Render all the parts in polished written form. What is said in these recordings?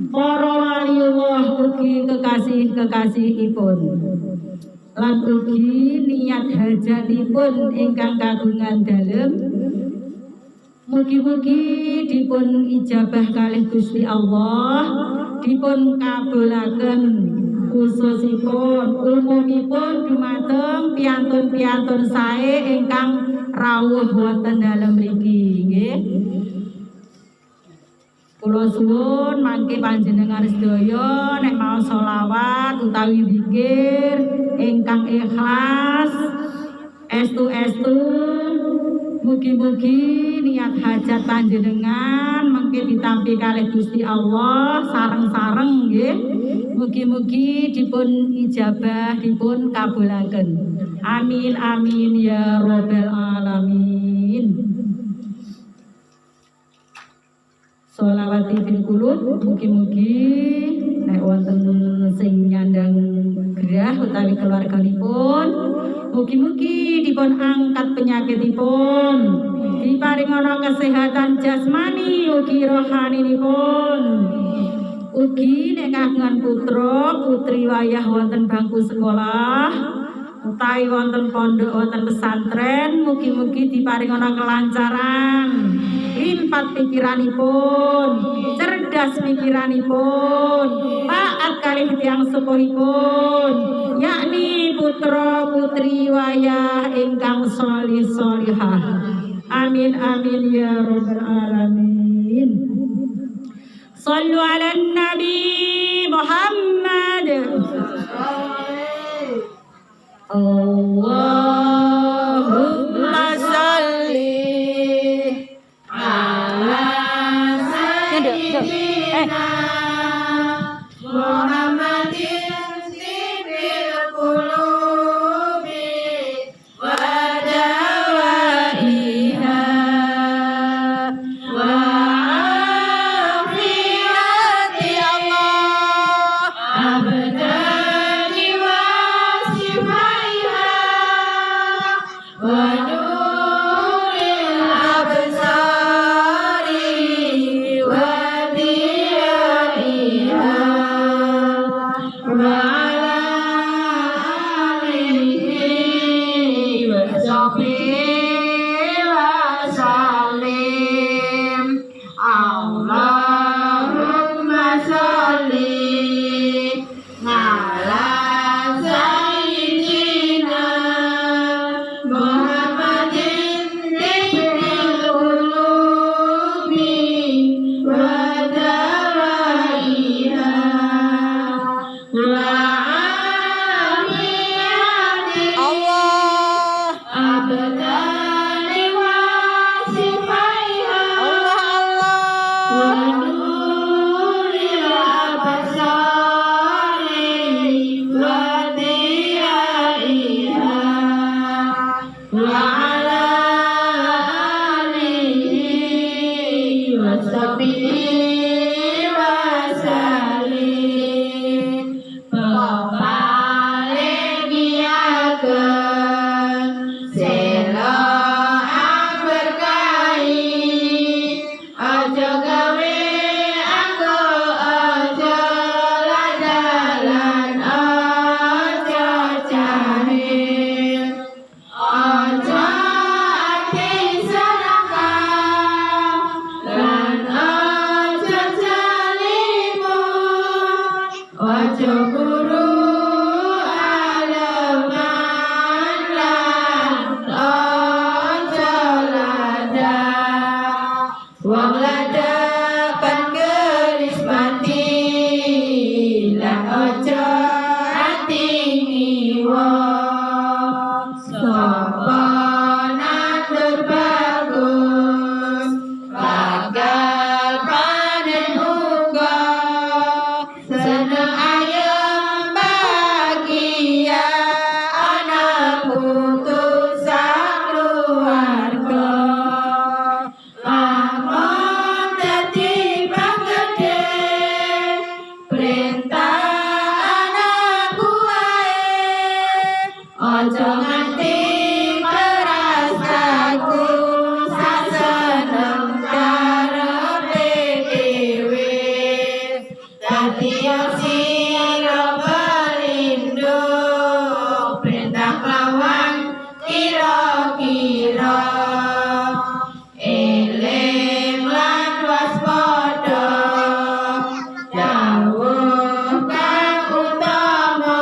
para waliullah ugi kekasih-kekasihipun lan ugi niat hajatipun ingkang kagungan dalem mugi-mugi dipun ijabah kalih Gusti Allah, dipun kabulaken khususipun umumipun dumateng piantun-piantun sae ingkang rawuh wonten dalem mriki nggih. Kula suwun mangke panjenengan sedaya nek mau sholawat utawi zikir ingkang ikhlas estu-estu mugi-mugi niat hajat panjenengan mangke ditampi kalih Gusti Allah sareng-sareng nggih. Mugi-mugi dipun ijabah dipun kabulaken. Amin amin ya rabbal alamin. Sholawati fil qulub mugi-mugi nek wonten sing nyandang gerah utawi keluarganipun mugi-mugi dipun angkat penyakitipun, diparingana kesehatan jasmani ugi rohaninipun. Ugi nek kagungan putra putri wayah wonten bangku sekolah utawi wonten pondok wonten pesantren mugi-mugi diparingana kelancaran, limpat pikiranipun, cerdas pikiranipun, taat kalih tiyang sepuhipun, yakni putra putri wayah ingkang sholih sholihah. Amin amin ya rabbal alamin. Sallu ala Nabi Muhammad. Allahumma salli ala sayyidina Muhammadin sibil qulubi wa dawaiha wa afiyati Allah abdani wa sifaiha wa nuril absari wa diyaiha wa ala alihi wa sahbihi wa sallim. Allahumma salli ala sayyidina Muhammadin sibil qulubi wa dawaiha wa afiyati Allah abdani wa sifaiha wa nuril absari wa diyaiha wa ala alihi wa sahbihi wa sallim. Pepalegiakeun selo berkahi aja gawe aku aja ladalan aja cahil aja ati sedekah lan aja jalimun aja guru alaman lan aja lada wong lada pan gelis mati lan aja ati ngiwa sapa nandur bagus bakal panen uga seneng ayem Setia sira pelindung, perintah lawan kira-kira. Eling lan waspada, dawuh kang utama.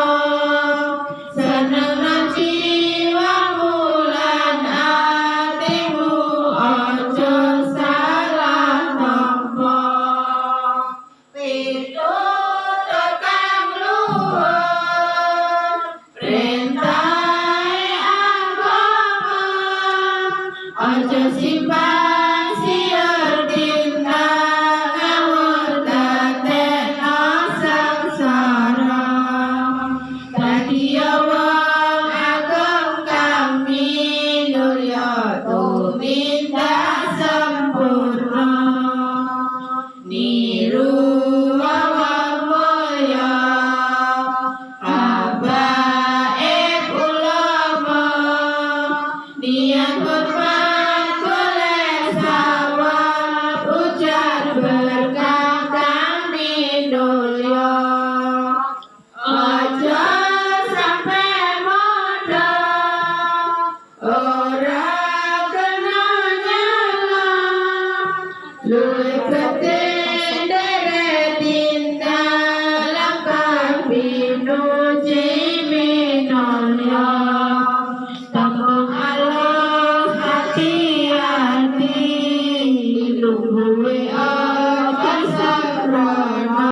Seneng jiwamu lan atimu, aja salah nampa. Pitutur kang luhur, perintahe agama, aja simpan siur tindak ngawur dadekno sangsara. Dadiya wong ageng kami nulya tumindak sempurna. Niru wong mulya, habaib ulama, niat hormat golek sawab, ujar berkah kami nulya. Aja sampai modal,